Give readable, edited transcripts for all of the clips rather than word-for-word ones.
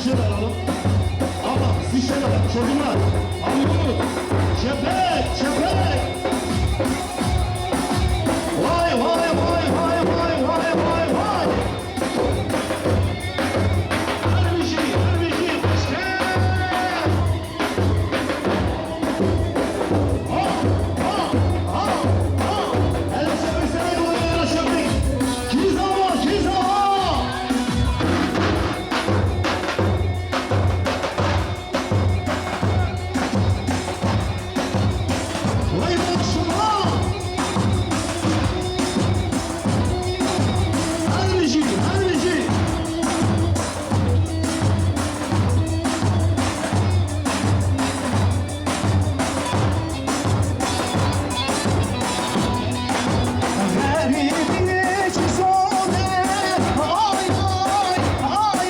şişe alalım. Ama şişe alalım çocuklar. Alıyoruz. Çepek, çepek. Vay vay vay vay vay vay vay vay. Her bir şey işte. Ha ha ha ha. El çepesine doğru çepek. Kizama, kizama. Vay maşallah. Harbici, harbici. Garibini çizone. Ay ay ay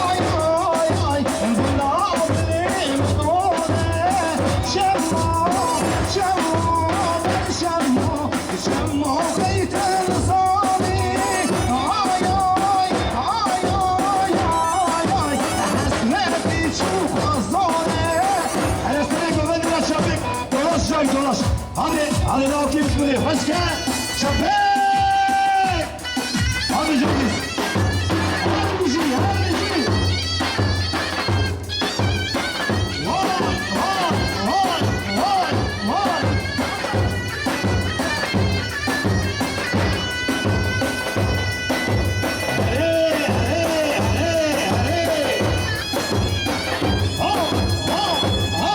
ay ay ay. Bunaldım done. Şemma, şemma, ben şemma. Şemma kayıtın zali. Ay ay ay ay ay ay. Hasreti çok azone. Arasına güvenine çabuk. Dolaş çay dolaş. Hadi ne okuyayım buraya. Başka. Çabuk. Hadi canım. Harbici, harbici. Vay vay vay vay vay. Hey hey hey hey. Ha ha ha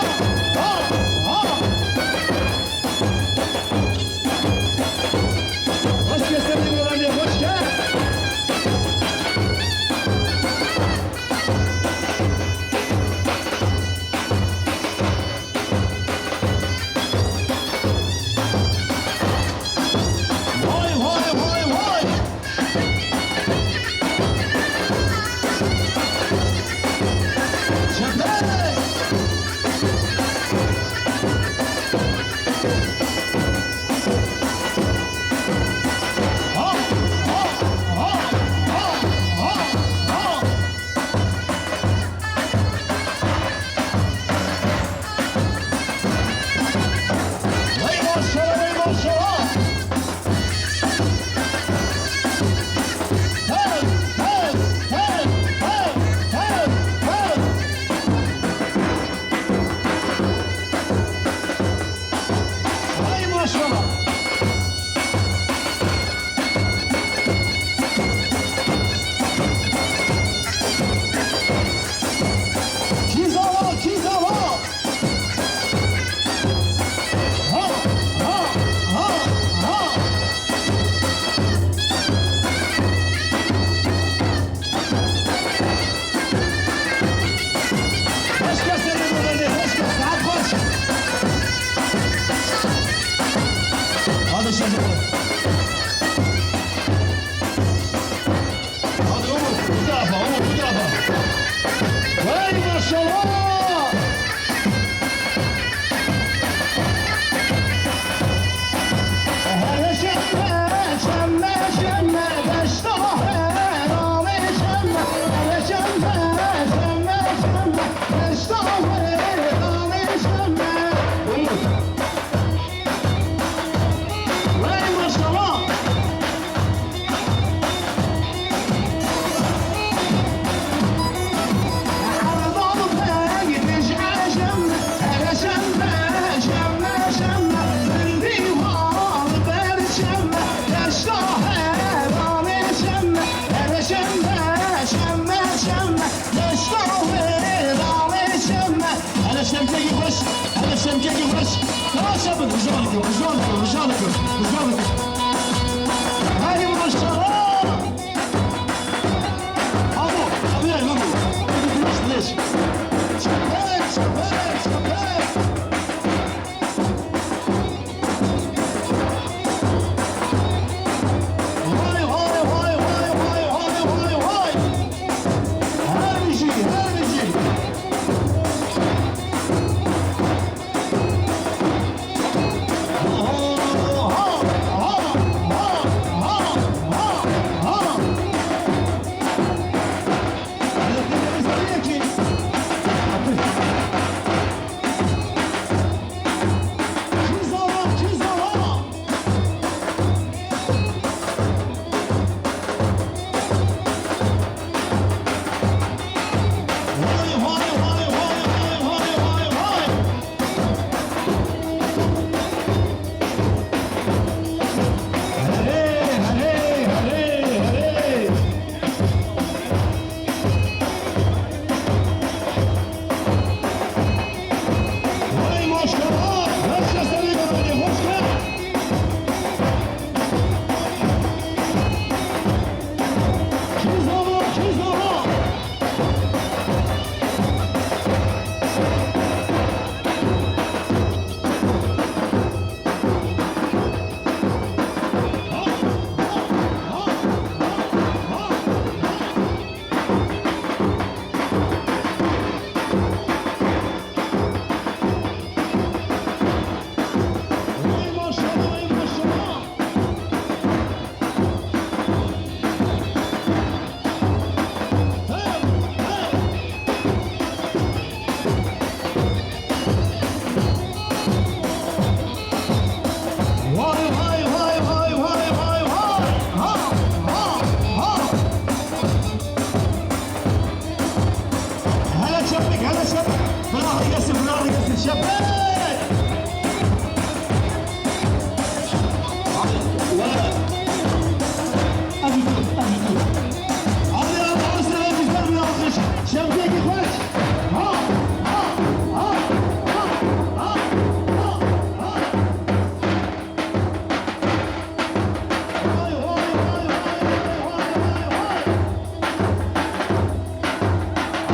ha ha. Hoş geldin öğrenci, hoş gel. Vay vay vay vay. Çepek. Ha ha ha ha ha ha. Vay maşallah, vay maşallah. Hey hey hey hey hey hey. Vay maşallah. Kizala, kizala. Ha ha ha ha. Hoş geldin öğrenci, hoş geldin. Saat hoş. Hadi şimdi. Hadi Umut, bu tarafa, Umut, bu tarafa. Vay maşallah. Her şemme, şemme, şemme, beşte herame şemme. Her şemme, şemme, şemme, beşte herame şemme. Umut. Vay maşallah. Arabamı ben gideceğim şemme. Her şemme, şemme, şemme. Bir divanı ver şemme. Beşte herame şemme. Her şemme, şemme, şemme. Beşte herame şemme. Hele şemkeki hoş, hele şemkeki hoş. Daha çabuk, güzellik, güzellik, güzellik, güzellik. Hadi maşallah. Abi ya lan bu. Leş. Çepek, çepek, çepek. Vay vay vay vay vay vay vay vay. Harbici, harbici. Ha ha ha ha ha ha. شباب ولد ابي يا عروس الالتزام يا اخي شبكك اخوات ها ها ها ها ها ها هاي هاي هاي هاي هاي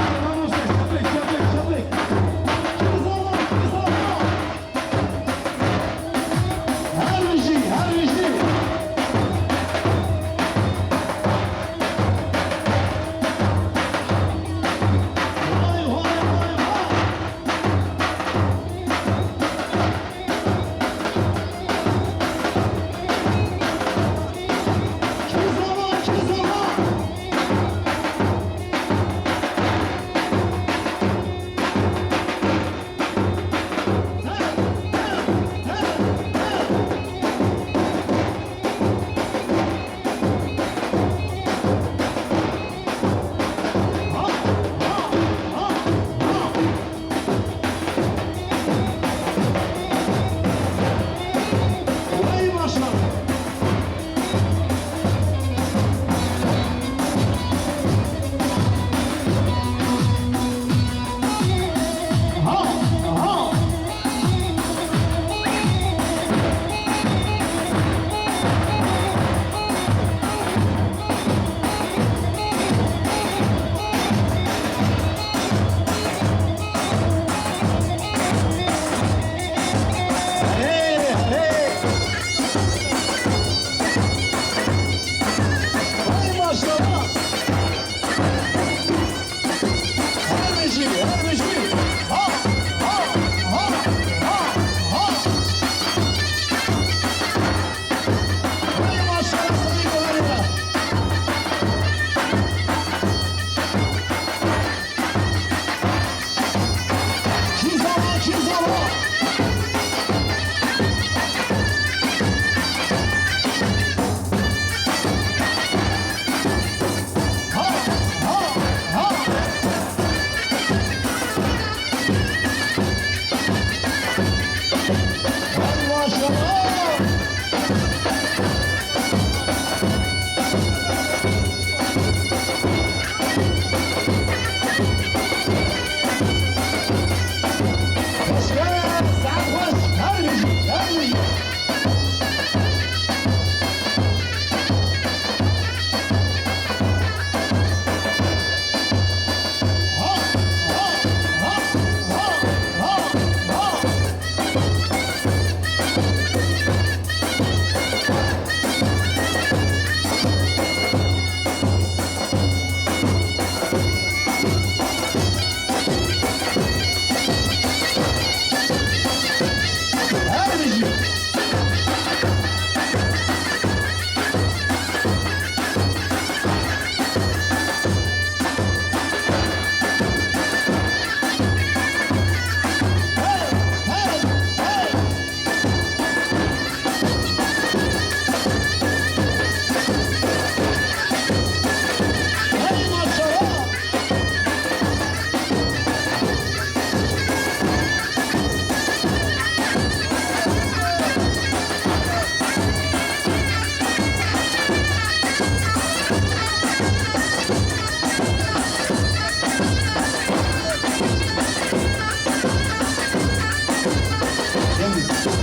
عروس شبك شبك شبك هرجي هرجي هاي هاي هاي هاي كزمان كزمان وي ما شاء الله ها ها هري هري وي ما شاء الله هرجي هرجي ها ها ها ها ها وي ما شاء الله صديقي غريبة كزمان كزمان ها ها ها ما شاء الله خوش يا سعد خوش هرجي هرجي ها ها ها ها ها ها هرجي هاي هاي هاي هاي ما شاء الله جميل